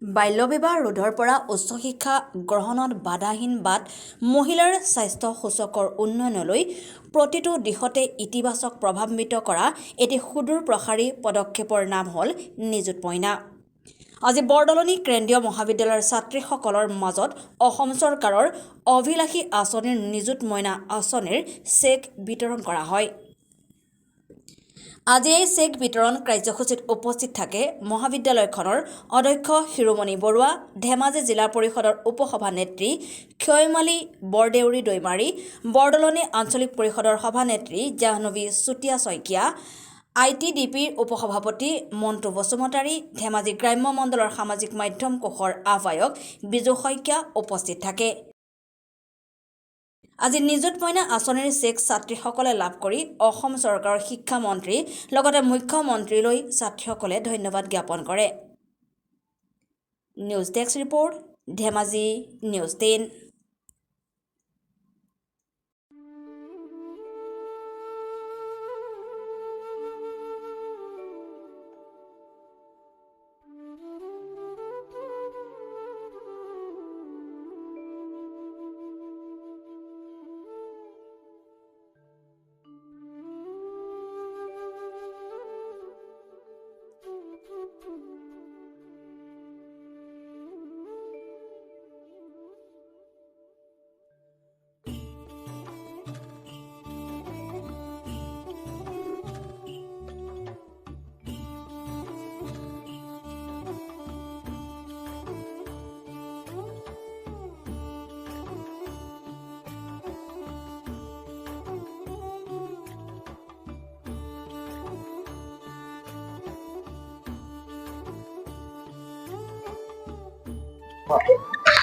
বাল্যবিবাহ ৰোধৰ পৰা উচ্চ শিক্ষা গ্ৰহণত বাধাহীন বাট মহিলাৰ স্বাস্থ্য সূচকৰ উন্নয়নলৈ প্ৰতিটো দিশতে ইতিবাচক প্ৰভাৱান্বিত কৰা এটি সুদূৰ প্ৰসাৰী পদক্ষেপৰ নাম হ'ল নিযুত মইনা। আজি বৰদলনি কেন্দ্ৰীয় মহাবিদ্যালয়ৰ ছাত্ৰীসকলৰ মাজত অসম চৰকাৰৰ অভিলাষী আঁচনিৰ নিযুত মইনা আঁচনিৰ চেক বিতৰণ কৰা হয়। আজি এই চেক বিতৰণ কাৰ্যসূচীত উপস্থিত থাকে মহাবিদ্যালয়খনৰ অধ্যক্ষ শিৰোমণি বৰুৱা, ধেমাজি জিলা পৰিষদৰ উপসভানেত্ৰী ক্ষয়মালী বৰদেউৰী দৈমাৰী, বৰদলনি আঞ্চলিক পৰিষদৰ সভানেত্ৰী জাহ্নৱী চুতীয়া শইকীয়া, ITDPৰ উপসভাপতি মণ্টু বসুমতাৰী, ধেমাজি গ্ৰাম্য মণ্ডলৰ সামাজিক মাধ্যম কোষৰ আহ্বায়ক বিজু শইকীয়া উপস্থিত থাকে। আজি নিযুত মইনা আঁচনিৰ চেক ছাত্ৰীসকলে লাভ কৰি অসম চৰকাৰৰ শিক্ষামন্ত্ৰী লগতে মুখ্যমন্ত্ৰীলৈ ছাত্ৰীসকলে ধন্যবাদ জ্ঞাপন কৰে। News desk report, Dhemaji news 10।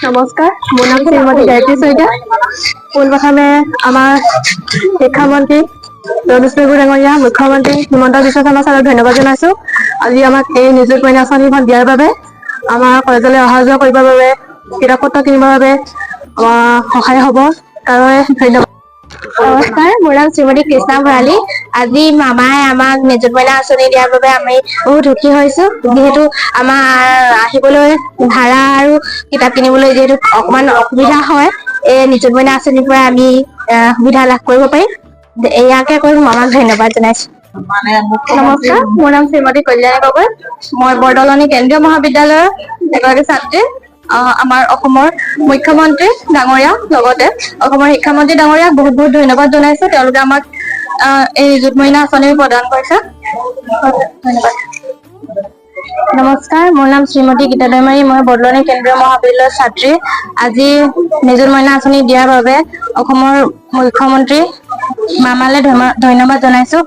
নমস্কাৰ, মোৰ নাম শ্ৰীমতী গায়ত্ৰী শইকীয়া। পোনপ্ৰথমে আমাৰ শিক্ষামন্ত্ৰী ৰমেশ পেগু ডাঙৰীয়া, মুখ্যমন্ত্ৰী হিমন্ত বিশ্ব শৰ্মা ছাৰক ধন্যবাদ জনাইছোঁ। আজি আমাক এই নিযুত মইনা আঁচনিখন দিয়াৰ বাবে, আমাৰ কলেজলৈ অহা যোৱা কৰিবৰ বাবে, কিতাপ পত্ৰ কিনিবৰ বাবে সহায় হ'ব, তাৰ বাবে ধন্যবাদ। নমস্কাৰ, মোৰ নাম শ্ৰীমতী কৃষ্ণা ভৰালী। আজি মামাই আমাক নিযুত মইনা আঁচনি দিয়াৰ বাবে আমি বহুত সুখী হৈছোঁ। যিহেতু আমাৰ আহিবলৈ ভাড়া আৰু কিতাপ কিনিবলৈ যিহেতু অকণমান অসুবিধা হয়, এই নিযুত মইনা আঁচনিৰ পৰা আমি সুবিধা লাভ কৰিব পাৰিম। ইয়াকে কৈ মামাক ধন্যবাদ জনাইছোঁ। নমস্কাৰ, মোৰ নাম শ্ৰীমতী কল্যাণী গগৈ। মই বৰদলনি কেন্দ্ৰীয় মহাবিদ্যালয়ৰ এগৰাকী ছাত্ৰী। আমাৰ অসমৰ মুখ্যমন্ত্ৰী ডাঙৰীয়া লগতে অসমৰ শিক্ষামন্ত্ৰী ডাঙৰীয়াক বহুত বহুত ধন্যবাদ জনাইছোঁ। তেওঁলোকে আমাক এই নিযুত মইনা আঁচনি প্ৰদান কৰিছে। ধন্যবাদ। নমস্কাৰ, মোৰ নাম শ্ৰীমতী গীতা দৈমাৰী। মই বৰদলনি কেন্দ্ৰীয় মহাবিদ্যালয়ৰ ছাত্ৰী। আজি নিযুত মইনা আঁচনি দিয়াৰ বাবে অসমৰ মুখ্যমন্ত্ৰী মামালৈ ধন্যবাদ জনাইছোঁ।